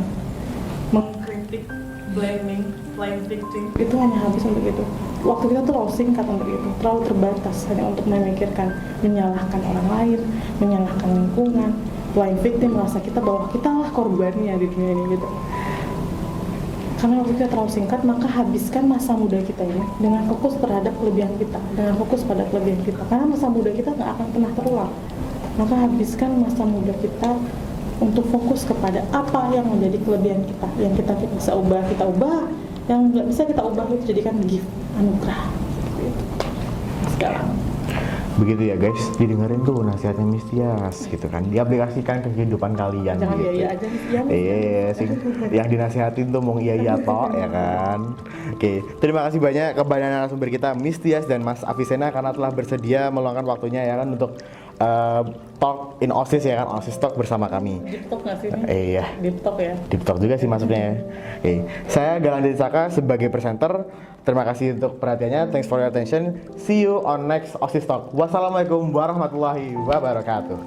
mengkritik, blaming, blame victim, itu hanya habis untuk itu. Waktu kita tuh terlalu singkat untuk itu, terlalu terbatas hanya untuk memikirkan, menyalahkan orang lain, menyalahkan lingkungan, blame victim, merasa kita bahwa kita lah korbannya di dunia ini gitu. Karena waktu kita terlalu singkat, maka habiskan masa muda kita ini dengan fokus terhadap kelebihan kita, dengan fokus pada kelebihan kita. Karena masa muda kita nggak akan pernah terulang. Maka habiskan masa muda kita untuk fokus kepada apa yang menjadi kelebihan kita, yang kita bisa ubah, yang nggak bisa kita ubah itu jadikan gift, anugerah. Gitu. Sekarang. Begitu ya guys, didengerin tuh nasihatnya Miss Tias gitu kan, diaplikasikan ke kehidupan kalian. Jangan gitu. iya aja ya. Iya sih, yang dinasihatin tuh mau iya toh ya kan. Oke, terima kasih banyak kepada narasumber kita Miss Tias dan Mas Avicenna karena telah bersedia meluangkan waktunya ya kan untuk talk in OSIS ya kan, OSIS Talk bersama kami. Deep talk nggak sih ini? Iya. Deep talk ya. Deep Talk juga sih masuknya ya. Oke, saya Galang Saka sebagai presenter. Terima kasih untuk perhatiannya. Thanks for your attention. See you on next OSIS Talk. Wassalamualaikum warahmatullahi wabarakatuh.